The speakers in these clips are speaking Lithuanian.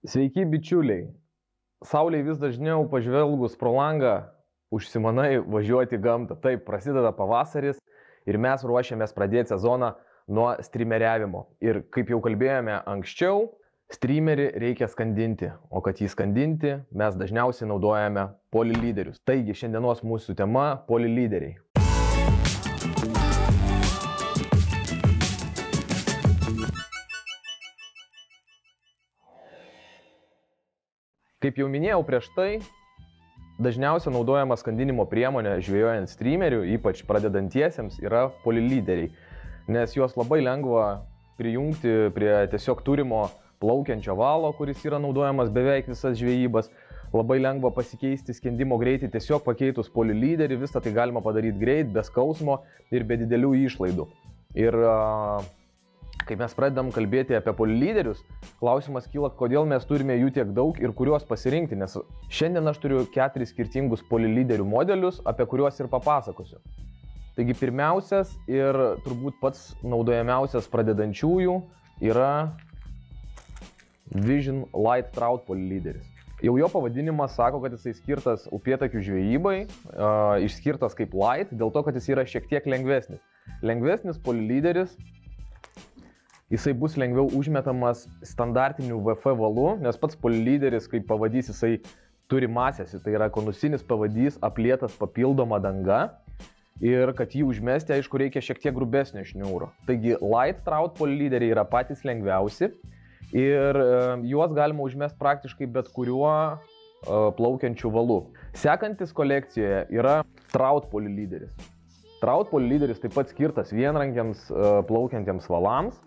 Sveiki, bičiuliai. Saulei vis dažniau pažvelgus pro langą užsimanai važiuoti į gamtą. Taip, prasideda pavasaris ir mes ruošiamės pradėti sezoną nuo streameriavimo. Ir kaip jau kalbėjome anksčiau, streamerį reikia skandinti. O kad jį skandinti, mes dažniausiai naudojame polilyderius. Taigi šiandienos mūsų tema – polilyderiai. Kaip jau minėjau prieš tai, dažniausiai naudojama skandinimo priemonė žvejojant streamerių, ypač pradedantiesiems, yra polilyderiai, nes juos labai lengva prijungti prie tiesiog turimo plaukiančio valo, kuris yra naudojamas beveik visas žvejybas. Labai lengva pasikeisti skendimo greitį, tiesiog pakeitus polilyderį, visą tai galima padaryti greit, be skausmo ir be didelių išlaidų. Ir kai mes pradedam kalbėti apie polilyderius, klausimas kyla, kodėl mes turime jų tiek daug ir kuriuos pasirinkti, nes šiandien aš turiu 4 skirtingus polilyderių modelius, apie kuriuos ir papasakosiu. Taigi pirmiausias ir turbūt pats naudojamiausias pradedančiųjų yra Vision Light Trout polilyderis. Jau jo pavadinimas sako, kad jisai skirtas upėtakių žvejybai, išskirtas kaip light, dėl to, kad jis yra šiek tiek lengvesnis. Lengvesnis polilyderis, jisai bus lengviau užmetamas standartiniu VF valu, nes pats polilyderis, kaip pavadys, jisai turi masės, tai yra konusinis pavadys aplietas papildoma danga ir kad jį užmesti, aišku, reikia šiek tiek grubesnio šniūro. Taigi Light Trout polilyderiai yra patys lengviausi ir juos galima užmesti praktiškai bet kuriuo plaukiančiu valu. Sekantis kolekcijoje yra Trout polilyderis. Trout polilyderis taip pat skirtas vienrankiams plaukiantiems valams.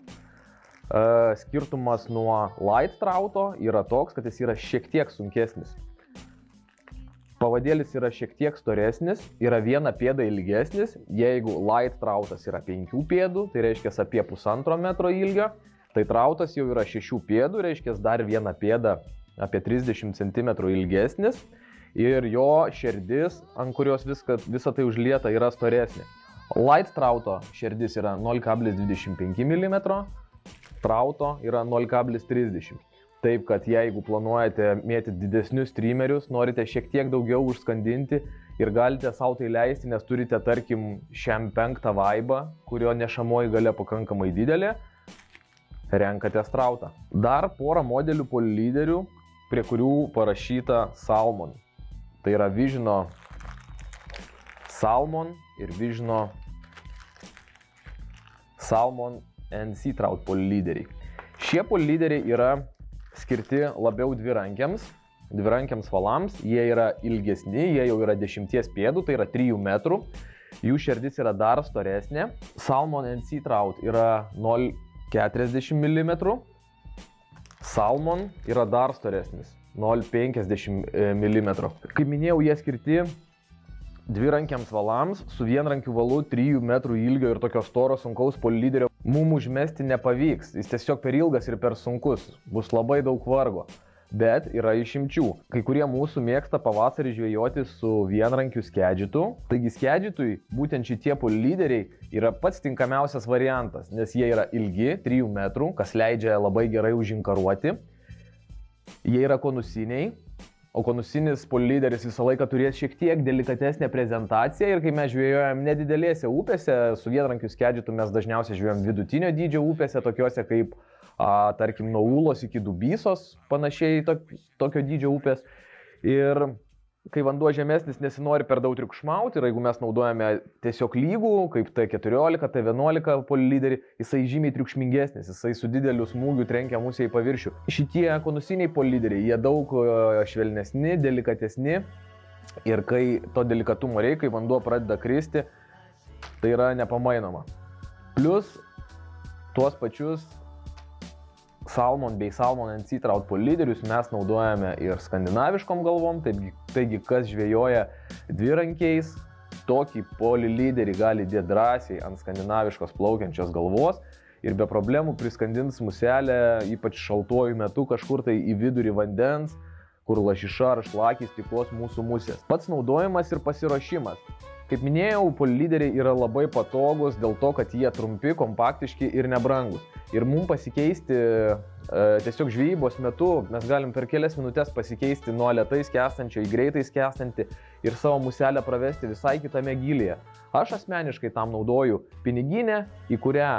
Skirtumas nuo Light Trouto yra toks, kad jis yra šiek tiek sunkesnis. Pavadėlis yra šiek tiek storesnis, yra 1 pėda ilgesnis. Jeigu Light Troutas yra 5 pėdų, tai reiškia apie 1,5 metro ilgio, tai Troutas jau yra 6 pėdų, reiškia dar 1 pėda apie 30 cm ilgesnis ir jo šerdis, ant kurios visa tai užlieta, yra storesnė. Light Trouto šerdis yra 0,25 mm, Trouto yra 0,30. Taip, kad jeigu planuojate mėtyti didesnius streamerius, norite šiek tiek daugiau užskandinti ir galite sau tai leisti, nes turite, tarkim, šiam 5 vaibą, kurio nešamoji galia pakankamai didelė, renkatės Troutą. Dar porą modelių polilyderių, prie kurių parašyta Salmon. Tai yra Visiono Salmon ir Visiono Salmon NC Trout polilyderiai. Šie polilyderiai yra skirti labiau dvirankiams valams. Jie yra ilgesni, jie jau yra 10 pėdų, tai yra 3 metrų. Jų šerdis yra dar storesnė. Salmon NC Trout yra 0,40 mm. Salmon yra dar storesnis, 0,50 mm. Kaip minėjau, jie skirti dvirankiams valams su vienrankiu valu 3 metrų ilgio ir tokio storo sunkaus polilyderio mums užmesti nepavyks. Jis tiesiog per ilgas ir per sunkus, bus labai daug vargo. Bet yra išimčių. Kai kurie mūsų mėgsta pavasarį žvejoti su vienrankiu skedžitu. Taigi skedžitui būtent šitie polilyderiai yra pats tinkamiausias variantas, nes jie yra ilgi, 3 metrų, kas leidžia labai gerai užinkaruoti. Jie yra konusiniai. O konusinis polilyderis visą laiką turės šiek tiek delikatesnę prezentaciją ir kai mes žvejojam nedidelėse upėse, su vienrankiu skedžitu mes dažniausiai žvejojam vidutinio dydžio upėse, tokiuose kaip, tarkim, nuo Ūlos iki Dubysos, panašiai tokio dydžio upės. Ir kai vanduo žemesnis, nesinori per daug triukšmauti ir jeigu mes naudojame tiesiog lygų, kaip T14, T11 polilyderį, jisai žymiai triukšmingesnis, jisai su dideliu smūgiu trenkia mūsų į paviršių. Šitie konusiniai polilyderiai, jie daug švelnesni, delikatesni ir kai to delikatumo reikia, kai vanduo pradeda kristi, tai yra nepamainoma. Plus tuos pačius Salmon bei Salmon NC Trout polilyderius mes naudojame ir skandinaviškom galvom, taigi kas žvejoja dvirankiais, tokį polilyderį gali dėti drąsiai ant skandinaviškos plaukiančios galvos ir be problemų priskandins muselę, ypač šaltuoju metu kažkur tai į vidurį vandens, kur lašiša ar šlakys tykos mūsų musės. Pats naudojimas ir pasiruošimas. Kaip minėjau, polilyderiai yra labai patogus dėl to, kad jie trumpi, kompaktiški ir nebrangus. Ir mums pasikeisti tiesiog žvejybos metu mes galim per kelias minutės pasikeisti nuo lėtai skęstančio į greitai skęstantį ir savo muselę pravesti visai kitame gylyje. Aš asmeniškai tam naudoju piniginę, į kurią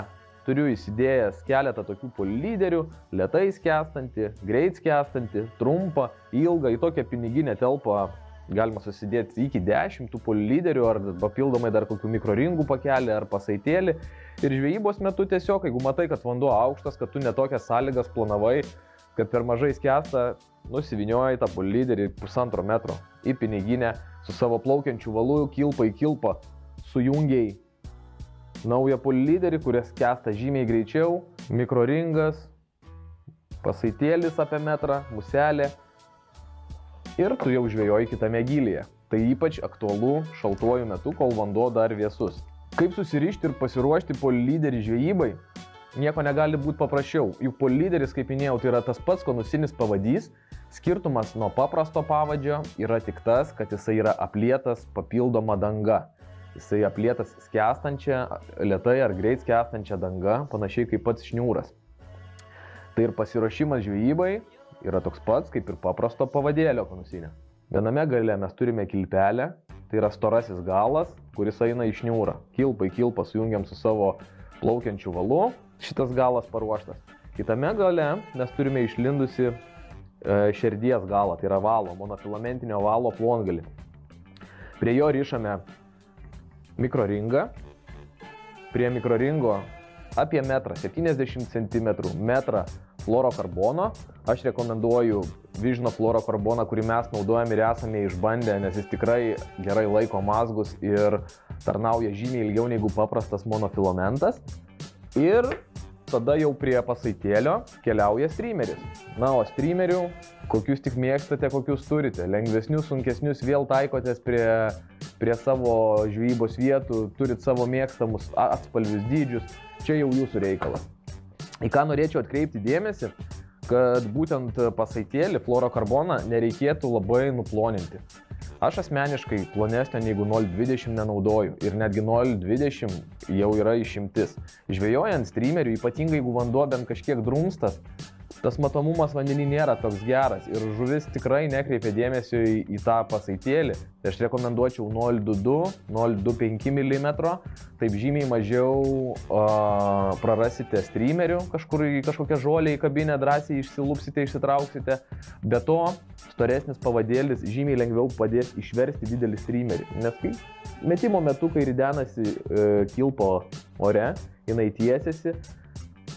turiu įsidėjęs keletą tokių polilyderių, lėtai skęstantį, greit skęstantį, trumpą, ilgą. Į tokią piniginę telpa galima susidėti iki 10 tų polilyderių ar papildomai dar kokių mikroringų pakelį ar pasaitėlį. Ir žvejybos metu tiesiog, jeigu matai, kad vanduo aukštas, kad tu netokias sąlygas planavai, kad per mažai skęsta, nusivinioji tą polilyderį 1,5 metro į piniginę su savo plaukiančiu valu, kilpa į kilpą, sujungiai naują polilyderį, kuris skęsta žymiai greičiau, mikroringas, pasaitėlis apie metrą, muselė. Ir tu jau žvejoji kitame gylyje. Tai ypač aktualu šaltuoju metu, kol vanduo dar vėsus. Kaip susirišti ir pasiruošti polilyderį žvejybai? Nieko negali būti paprasčiau. Juk polilyderis, kaip minėjau, tai yra tas pats konusinis pavadys. Skirtumas nuo paprasto pavadžio yra tik tas, kad jisai yra aplietas papildoma danga. Jisai aplietas skęstančia, lėtai ar greit skęstančia danga, panašiai kaip pats šniūras. Tai ir pasiruošimas žvejybai yra toks pats kaip ir paprasto pavadėlio konusinė. Viename gale mes turime kilpelę, tai yra storasis galas, kuris eina į šniūrą. Kilpą į kilpą sujungiam su savo plaukiančiu valu, šitas galas paruoštas. Kitame gale mes turime išlindusi šerdies galą, tai yra valo, monofilamentinio valo plongalį. Prie jo rišame mikroringą, prie mikroringo apie metrą, 70 cm, metrą fluorokarbono. Aš rekomenduoju Vižno fluorokarboną, kurį mes naudojame ir esame išbandę, nes jis tikrai gerai laiko mazgus ir tarnauja žymiai ilgiau negu paprastas monofilamentas. Ir tada jau prie pasaitėlio keliauja streameris. Na, o streamerių, kokius tik mėgstate, kokius turite. Lengvesnius, sunkesnius vėl taikotės prie savo žvejybos vietų, turit savo mėgstamus atspalvius, dydžius. Čia jau jūsų reikalas. Į ką norėčiau atkreipti dėmesį, kad būtent pasaitėlį, fluorokarboną, nereikėtų labai nuploninti. Aš asmeniškai plonesnio negu 0,20 nenaudoju ir netgi 0,20 jau yra išimtis. Žvejojant streamerių, ypatingai jeigu vanduo bent kažkiek drumstas, tas matomumas vandenį nėra toks geras ir žuvis tikrai nekreipia dėmesio į tą pasaitėlį. Tai aš rekomenduočiau 0,22, 0,25 mm, taip žymiai mažiau prarasite streamerių, kažkur į kažkokią žolę į kabinę drąsiai išsilupsite, išsitrauksite. Be to, storesnis pavadėlis žymiai lengviau padės išversti didelį streamerį, nes kai metimo metu, kai ridenasi kilpo ore, jinai tiesiasi,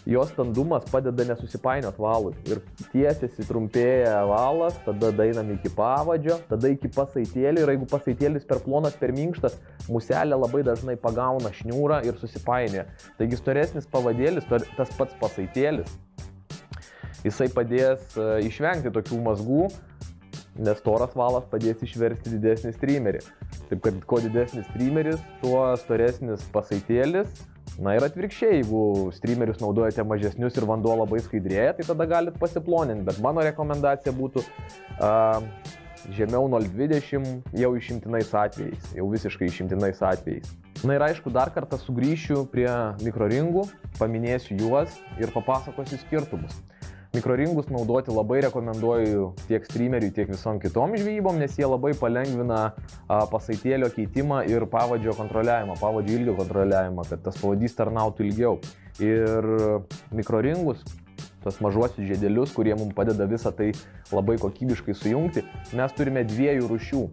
jos standumas padeda nesusipainiot valui ir tiesiasi, trumpėja valas, tada daeinam iki pavadžio, tada iki pasaitėlį ir jeigu pasaitėlis per plonas, per minkštas, muselė labai dažnai pagauna šniūrą ir susipainioja. Taigi storesnis pavadėlis, tas pats pasaitėlis, jisai padės išvengti tokių mazgų, nes storas valas padės išversti didesnį streamerį. Taip kad kuo didesnis streameris, tuo storesnis pasaitėlis. Na ir atvirkščiai, jeigu streamerius naudojate mažesnius ir vanduo labai skaidrėja, tai tada galit pasiploninti, bet mano rekomendacija būtų žemiau 0,20 jau išimtinais atvejais, jau visiškai išimtinais atvejais. Na ir aišku, dar kartą sugrįšiu prie mikroringų, paminėsiu juos ir papasakosiu skirtumus. Mikroringus naudoti labai rekomenduoju tiek streameriui, tiek visom kitom žvejybom, nes jie labai palengvina pasaitėlio keitimą ir pavadžio kontroliavimą, pavadžio ilgio kontroliavimą, kad tas pavadys tarnautų ilgiau. Ir mikroringus, tos mažuosius žiedelius, kurie mums padeda visą tai labai kokybiškai sujungti, mes turime dviejų rūšių.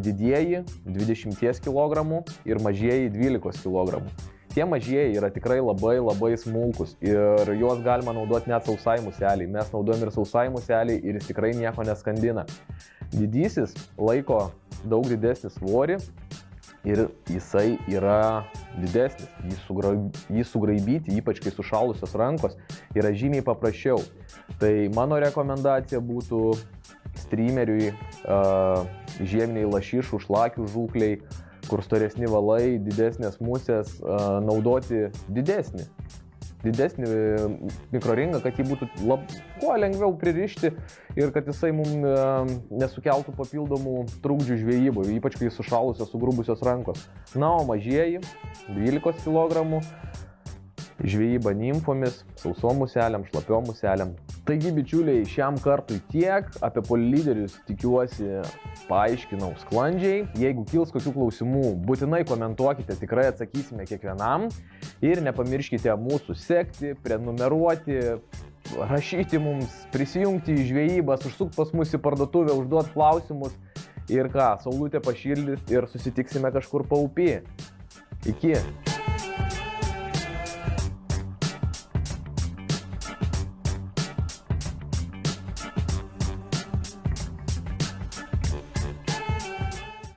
Didieji 20 kg ir mažieji 12 kg. Tie mažieji yra tikrai labai smulkus ir juos galima naudoti net sausai museliai. Mes naudojam ir sausai museliai ir jis tikrai nieko neskandina. Didysis laiko daug didesnį svorį ir jisai yra didesnis. Jį sugraibyti, ypač kai sušalusios rankos, yra žymiai paprasčiau. Tai mano rekomendacija būtų streameriui, žieminiai lašišų, šlakių žūkliai, kur storesni valai, didesnės musės, naudoti didesnį. didesnį mikroringą, kad jį būtų kuo lengviau pririšti ir kad jisai mums nesukeltų papildomų trukdžių žvejyboje, ypač kai sušalusios, sugrubusios rankos. Na, o mažieji 12 kg žvejyba nimfomis, sausom muselėm, šlapiom muselėm. Taigi, bičiuliai, šiam kartui tiek. Apie polilyderius tikiuosi paaiškinau sklandžiai. Jeigu kils kokių klausimų, būtinai komentuokite, tikrai atsakysime kiekvienam. Ir nepamirškite mūsų sekti, prenumeruoti, rašyti mums, prisijungti į žvejybas, užsukti pas mus į parduotuvę, užduoti klausimus. Ir ką, saulutė pašildys ir susitiksime kažkur paupy. Iki.